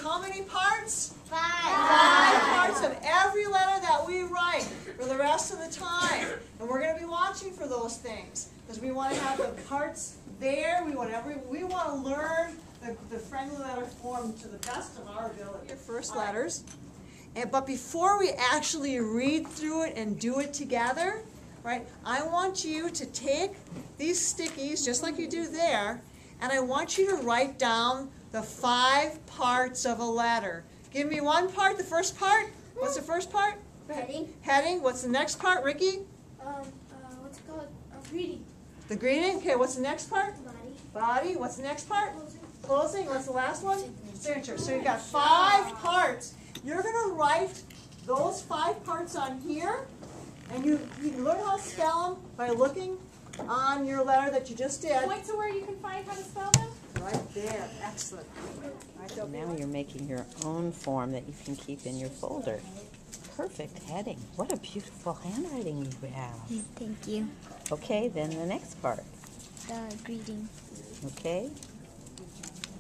how many parts? 5. 5 parts of every letter that we write for the rest of the time. And we're going to be watching for those things because we want to have the parts there. We want to learn the friendly letter form to the best of our ability. Your first letters. But before we actually read through it and do it together, right, I want you to take these stickies, just like you do there, and I want you to write down the 5 parts of a letter. Give me one part, the first part. What's the first part? Heading. Heading. What's the next part, Ricky? What's it called? Greeting. The greeting. Okay, what's the next part? Body. Body. What's the next part? Closing. Closing. What's the last one? Signature. So you've got 5 parts. You're going to write those 5 parts on here, and you can learn how to spell them by looking on your letter that you just did. Point to where you can find how to spell them. Right there. Excellent. Right, Now you're making your own form that you can keep in your folder. Perfect heading. What a beautiful handwriting you have. Thank you. Okay, then the next part. The greeting. Okay.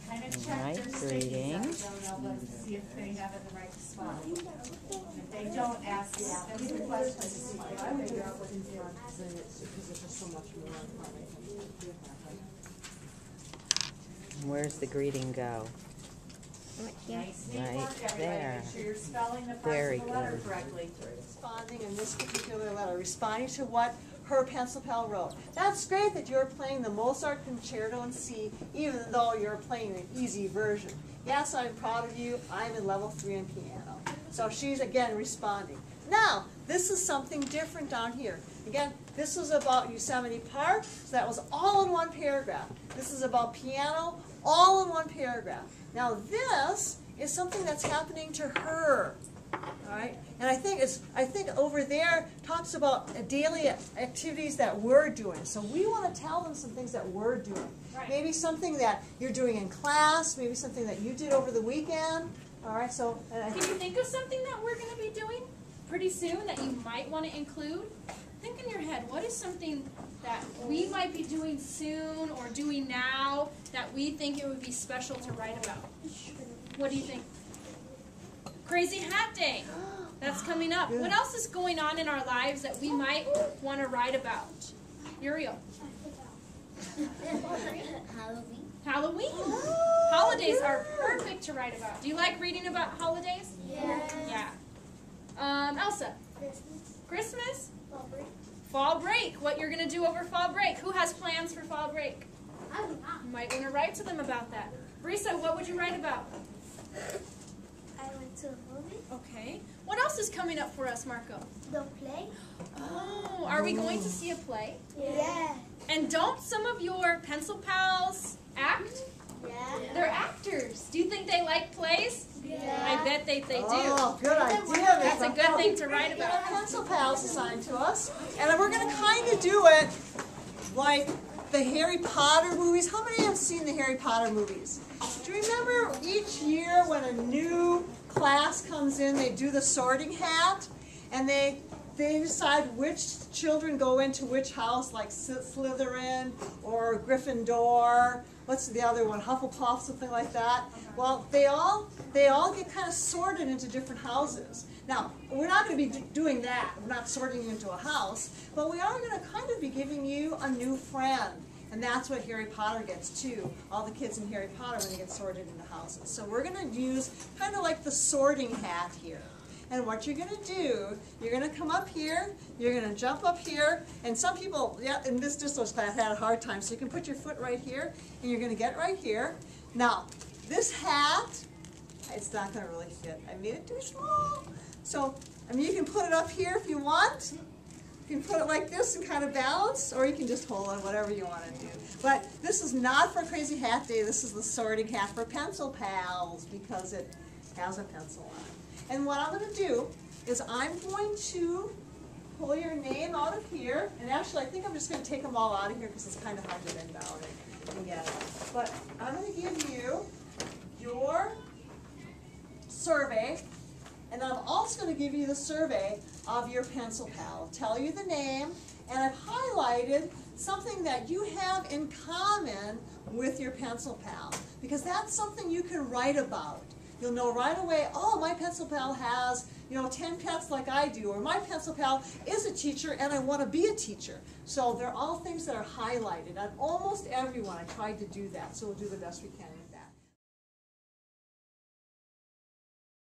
Kind of All check right, their stickies greetings. out to see if they have it in the right spot. If they don't, ask them some questions. I would figure out what's in front because there's just so much more information. Where's the greeting go? Nicely Right worked, everybody. there. Make sure you're spelling the Very parts of the letter good. correctly. Responding in this particular letter, responding to what her pencil pal wrote. That's great that you're playing the Mozart Concerto in C, even though you're playing the easy version. Yes, I'm proud of you. I'm in level 3 in piano. So she's, again, responding. Now, this is something different down here. Again, this was about Yosemite Park, so that was all in one paragraph. This is about piano, all in one paragraph. Now, this is something that's happening to her. All right, and I think over there talks about daily activities that we're doing. So we want to tell them some things that we're doing. Right. Maybe something that you're doing in class. Maybe something that you did over the weekend. All right. So Can you think of something that we're going to be doing pretty soon that you might want to include? Think in your head, what is something that we might be doing soon or doing now that we think it would be special to write about? What do you think? Crazy Hat Day. That's coming up. Good. What else is going on in our lives that we might want to write about? Uriel. Halloween. Halloween. Holidays are perfect to write about. Do you like reading about holidays? Yeah. Yeah. Elsa. Christmas. Christmas. Fall break. Fall break. What you're going to do over fall break. Who has plans for fall break? I do not. You might want to write to them about that. Brisa, what would you write about? I went to a movie. Okay. What else is coming up for us, Marco? The play. Oh, are we going to see a play? Yeah. And don't some of your pencil pals act? Yeah. They're actors. Do you think they like plays? Yeah. I bet they do. Oh, good idea. That's a good thing to write We got about. pencil pals assigned to us, and we're going to kind of do it like the Harry Potter movies. How many have seen the Harry Potter movies? Do you remember each year when a new class comes in, they do the sorting hat, and they decide which children go into which house, like Slytherin or Gryffindor. What's the other one? Hufflepuff, something like that. Well, they all get kind of sorted into different houses. Now, we're not going to be doing that. We're not sorting you into a house, but we are going to kind of be giving you a new friend. And that's what Harry Potter gets too. All the kids in Harry Potter when they get sorted into houses. So we're going to use kind of like the sorting hat here. And what you're going to do, you're going to come up here, you're going to jump up here, and some people, yeah, in this distance class had a hard time, so you can put your foot right here, and you're going to get right here. Now, this hat, it's not going to really fit. I made it too small. So, I mean, you can put it up here if you want. You can put it like this and kind of balance, or you can just hold on, whatever you want to do. But this is not for Crazy Hat Day. This is the sorting hat for Pencil Pals because it has a pencil on it. And what I'm going to do is I'm going to pull your name out of here. And actually, I think I'm just going to take them all out of here because it's kind of hard to bend down and get it. But I'm going to give you your survey. And I'm also going to give you the survey of your pencil pal. Tell you the name, and I've highlighted something that you have in common with your pencil pal, because that's something you can write about. you'll know right away, oh, my pencil pal has, 10 pets like I do, or my pencil pal is a teacher and I want to be a teacher. So they're all things that are highlighted. On almost everyone, I tried to do that, so we'll do the best we can with that.